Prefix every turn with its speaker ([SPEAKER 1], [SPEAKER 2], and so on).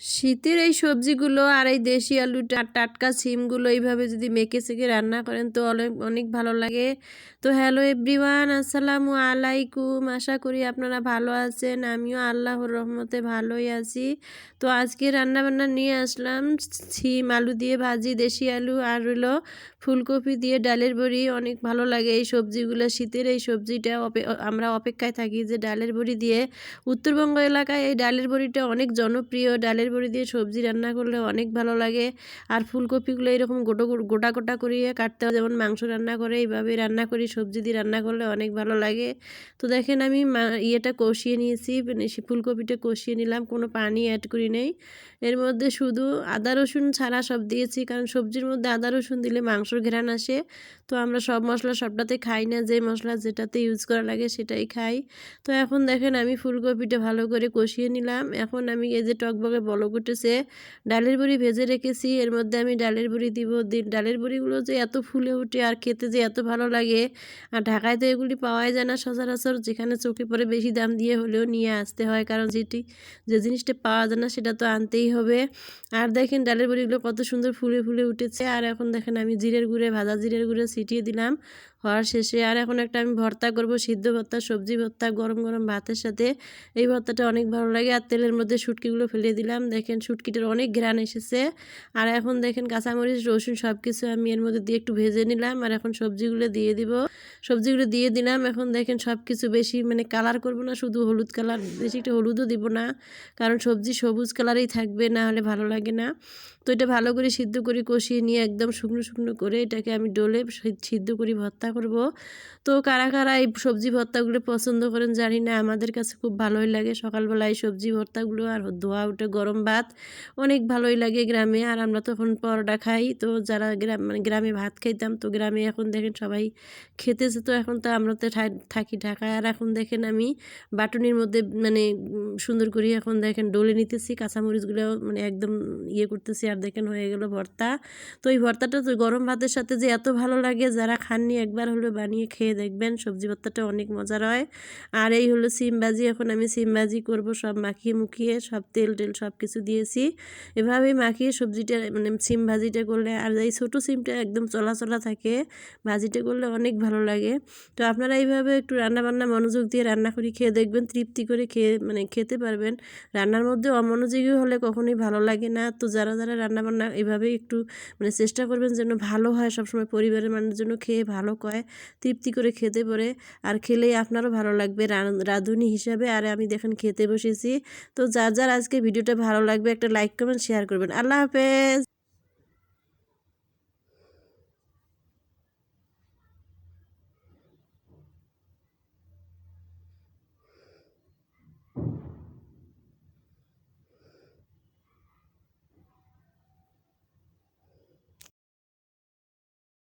[SPEAKER 1] শীতের এই সবজিগুলো আর এই দেশি আলু টাটকা সিমগুলো এইভাবে যদি মেখে সেঁকে রান্না করেন তো অনেক অনেক ভালো লাগে। তো হ্যালো এভরিওয়ান, আসসালামু আলাইকুম। আশা করি আপনারা ভালো আছেন, আমিও আল্লাহর রহমতে ভালোই আছি। তো আজকে রান্নাবান্না নিয়ে আসলাম সিম আলু দিয়ে ভাজি, দেশি আলু আর হলো ফুলকপি দিয়ে ডালের বড়ি। অনেক ভালো লাগে এই সবজিগুলো, শীতের এই সবজিটা আমরা অপেক্ষায় থাকি যে ডালের বড়ি দিয়ে। উত্তরবঙ্গ এলাকায় এই ডালের বড়িটা অনেক জনপ্রিয়। ডালের বড়ি দিয়ে সবজি রান্না করলে অনেক ভালো লাগে। আর ফুলকপিগুলো এরকম গোটা গোটা করিয়ে কাটতে হয়, যেমন মাংস রান্না করে এইভাবে রান্না করি, সবজি দিয়ে রান্না করলে অনেক ভালো লাগে। তো দেখেন আমি ইয়েটা কষিয়ে নিয়েছি, মানে ফুলকপিটা কষিয়ে নিলাম, কোনো পানি অ্যাড করি নেই। এর মধ্যে শুধু আদা রসুন ছাড়া সব দিয়েছি, কারণ সবজির মধ্যে আদা রসুন দিলে মাংসর ঘ্রাণ আসে। তো আমরা সব মশলা সবটাতে খাই না, যে মশলা যেটাতে ইউজ করা লাগে সেটাই খাই। তো এখন দেখেন আমি ফুলকপিটা ভালো করে কষিয়ে নিলাম। এখন আমি এই যে টকবগে বলক উঠেছে, ডালের বড়ি ভেজে রেখেছি, এর মধ্যে আমি ডালের বড়ি দিব। ডালের বড়িগুলো যে এত ফুলে ওঠে আর খেতে যে এত ভালো লাগে। আর ঢাকায় তো এগুলি পাওয়াই যায় না সচরাচর, যেখানে চোখে পড়ে বেশি দাম দিয়ে হলেও নিয়ে আসতে হয়, কারণ যে জিনিসটা পাওয়া যায় না সেটা তো আনতেই হবে। আর দেখেন ডালের বড়িগুলো কত সুন্দর ফুলে ফুলে উঠেছে। আর এখন দেখেন আমি ভাজা জিরের গুঁড়ে ছিটিয়ে দিলাম হওয়ার শেষে। আর এখন একটা আমি ভর্তা করব, সিদ্ধ ভর্তা, সবজি ভর্তা, গরম গরম ভাতের সাথে। এই ভর্তাটা অনেক ভালো লাগে। আর তেলের মধ্যে শুটকিগুলো ফেলে দিলাম, দেখেন শুটকিটার অনেক ঘ্রাণ এসেছে। আর এখন দেখেন কাঁচামরিচ রসুন সব কিছু আমি এর মধ্যে দিয়ে একটু ভেজে নিলাম। আর এখন সবজিগুলো দিয়ে দিব, সবজিগুলো দিয়ে দিলাম। এখন দেখেন সব কিছু বেশি মানে কালার করব না, শুধু হলুদ কালার, বেশি একটু হলুদও দিব না, কারণ সবজি সবুজ কালারেই থাকবে, না হলে ভালো লাগে না। তো এটা ভালো করে সিদ্ধ করে কষিয়ে নিয়ে একদম শুকনো শুকনো করে এটাকে আমি ডলে সিদ্ধ করে ভর্তা করব। তো কারা কারা এই সবজি ভর্তাগুলো পছন্দ করেন জানি না, আমাদের কাছে খুব ভালোই লাগে। সকালবেলায় সবজি ভর্তাগুলো আর ধোয়া উঠে গরম ভাত অনেক ভালোই লাগে গ্রামে। আর আমরা তখন পরোটা খাই, তো যারা গ্রামে ভাত খাইতাম, তো গ্রামে এখন দেখেন সবাই খেতেছে। তো এখন তো আমরা তো থাকি ঢাকায়। আর এখন দেখেন আমি বাটুনির মধ্যে মানে সুন্দর করে এখন দেখেন ডলে নিতেছি, কাঁচামরিচগুলো মানে একদম ইয়ে করতেছি। আর দেখেন হয়ে গেল ভর্তা। তো এই ভর্তাটা তো গরম ভাতের সাথে যে এত ভালো লাগে, যারা খাননি একবার হলো বানিয়ে খেয়ে দেখবেন, সবজি ভর্তাটা অনেক মজার হয়। আর এই হলো সিম ভাজি, এখন আমি সিম ভাজি করবো, সব মাখিয়ে মুখিয়ে সব তেল সব কিছু দিয়েছি। এভাবেই মাখিয়ে সবজিটা মানে সিম ভাজিটা করলে, আর এই ছোটো সিমটা একদম চলা চলা থাকে, ভাজিটা করলে অনেক ভালো লাগে। তো আপনারা এইভাবে একটু রান্নাবান্না মনোযোগ দিয়ে রান্না করে খেয়ে দেখবেন, তৃপ্তি করে খেতে পারবেন। রান্নার মধ্যে অমনোযোগী হলে কখনোই ভালো লাগে না। তো যারা যারা রান্নাবান্না এভাবেই একটু মানে চেষ্টা করবেন যেন ভালো হয়, সবসময় পরিবারের মানুষের জন্য খেয়ে ভালো কয়, তৃপ্তি করে খেতে পারে। আর খেলেই আপনারও ভালো লাগবে রাঁধুনি হিসাবে। আর আমি দেখেন খেতে বসেছি। তো যার যার আজকে ভিডিওটা ভালো লাগবে একটা লাইক কমেন্ট শেয়ার করবেন। আল্লাহ হাফেজ।